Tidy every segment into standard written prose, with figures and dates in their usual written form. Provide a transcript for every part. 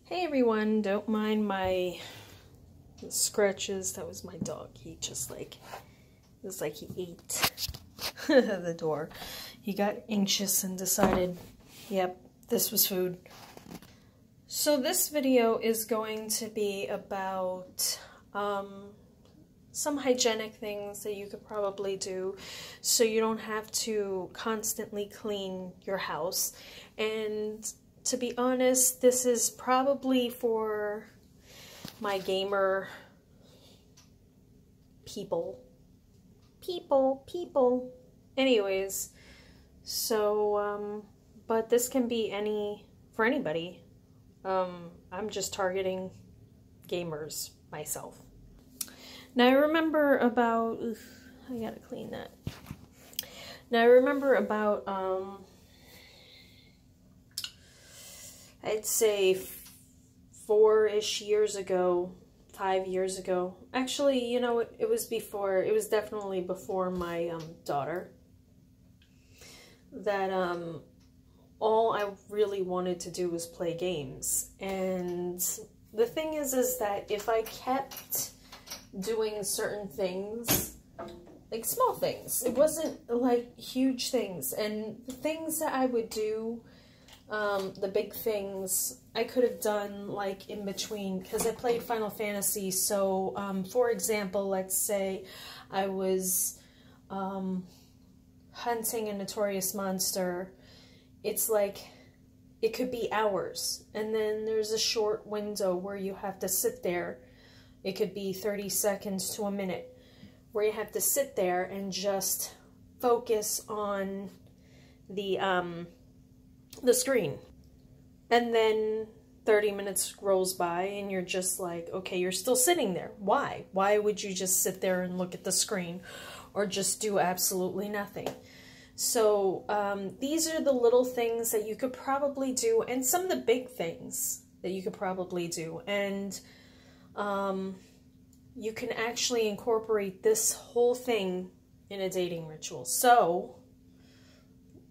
Hey everyone, don't mind my scratches. That was my dog. He just it was like he ate the door. He got anxious and decided, yep, this was food. So this video is going to be about some hygienic things that you could probably do so you don't have to constantly clean your house. And to be honest, this is probably for my gamer people. Anyways, so, but this can be for anybody. I'm just targeting gamers myself. Now I remember about, I gotta clean that. Now I remember about, I'd say 4-ish years ago, 5 years ago. Actually, you know, it was definitely before my daughter. That all I really wanted to do was play games. And the thing is that if I kept doing certain things, like small things, it wasn't like huge things, and the things that I would do, the big things I could have done like in between, because I played Final Fantasy. So for example, let's say I was hunting a notorious monster. It's like it could be hours, and then there's a short window where you have to sit there. It could be 30 seconds to a minute where you have to sit there and just focus on the screen. And then 30 minutes rolls by and you're just like, okay, you're still sitting there. Why? Why would you just sit there and look at the screen or just do absolutely nothing? So these are the little things that you could probably do, and some of the big things that you could probably do. And you can actually incorporate this whole thing in a dating ritual. So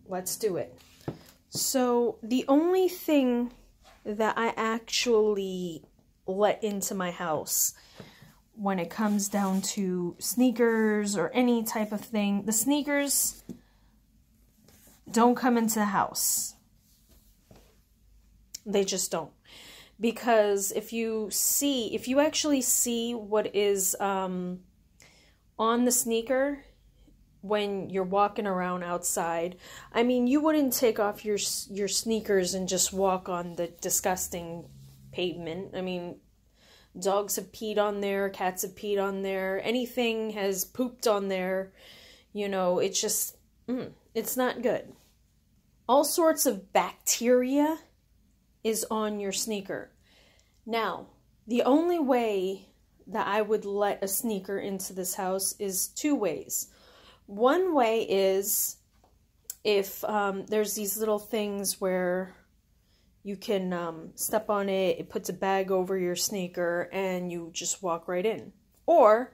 let's do it. So the only thing that I actually let into my house when it comes down to sneakers or any type of thing, the sneakers don't come into the house. They just don't. Because if you actually see what is on the sneaker when you're walking around outside, I mean, you wouldn't take off your sneakers and just walk on the disgusting pavement. I mean, dogs have peed on there, cats have peed on there, anything has pooped on there. You know, it's just, it's not good. All sorts of bacteria is on your sneaker. Now, the only way that I would let a sneaker into this house is 2 ways. One way is if there's these little things where you can step on it, it puts a bag over your sneaker, and you just walk right in. Or,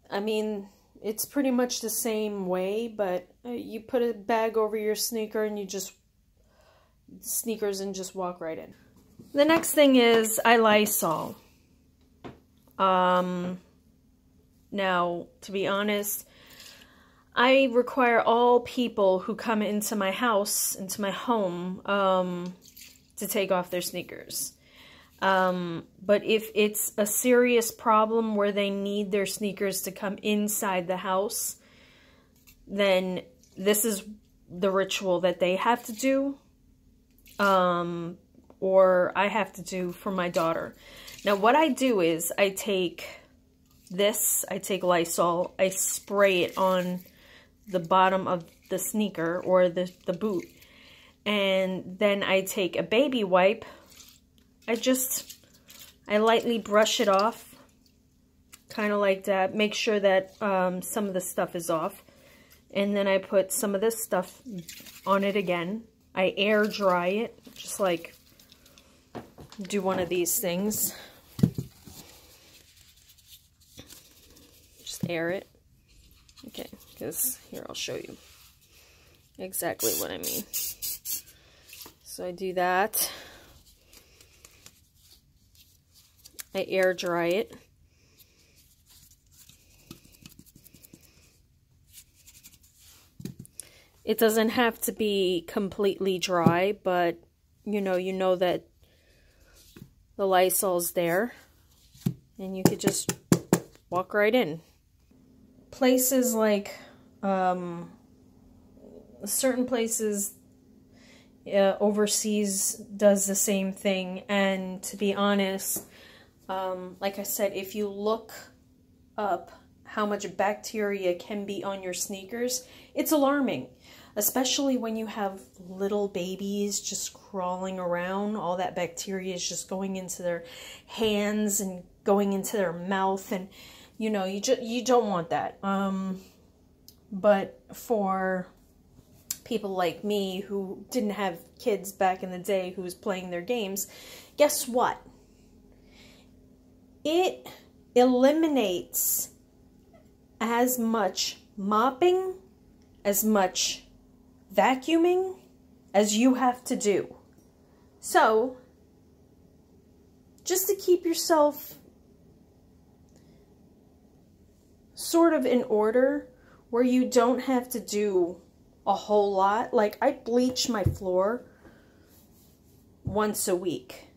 I mean, it's pretty much the same way, but you put a bag over your sneaker and you just walk right in. The next thing is I Lysol. Now, to be honest, I require all people who come into my house, into my home, to take off their sneakers. But if it's a serious problem where they need their sneakers to come inside the house, then this is the ritual that they have to do, or I have to do for my daughter. Now, what I do is I take Lysol, I spray it on the bottom of the sneaker or the boot, and then I take a baby wipe. I lightly brush it off, kind of like that, make sure that some of the stuff is off, and then I put some of this stuff on it again. I air dry it, just like do one of these things. Just air it. Okay, because here, I'll show you exactly what I mean. So I do that. I air dry it. It doesn't have to be completely dry, but you know that the Lysol's there, and you could just walk right in. Places like certain places overseas does the same thing, and to be honest, like I said, if you look up how much bacteria can be on your sneakers, it's alarming. Especially when you have little babies just crawling around, all that bacteria is just going into their hands and going into their mouth, and you don't want that. But for people like me who didn't have kids back in the day who was playing their games, guess what? It eliminates as much mopping, as much vacuuming as you have to do. So, just to keep yourself sort of in order, where you don't have to do a whole lot. Like, I bleach my floor once a week.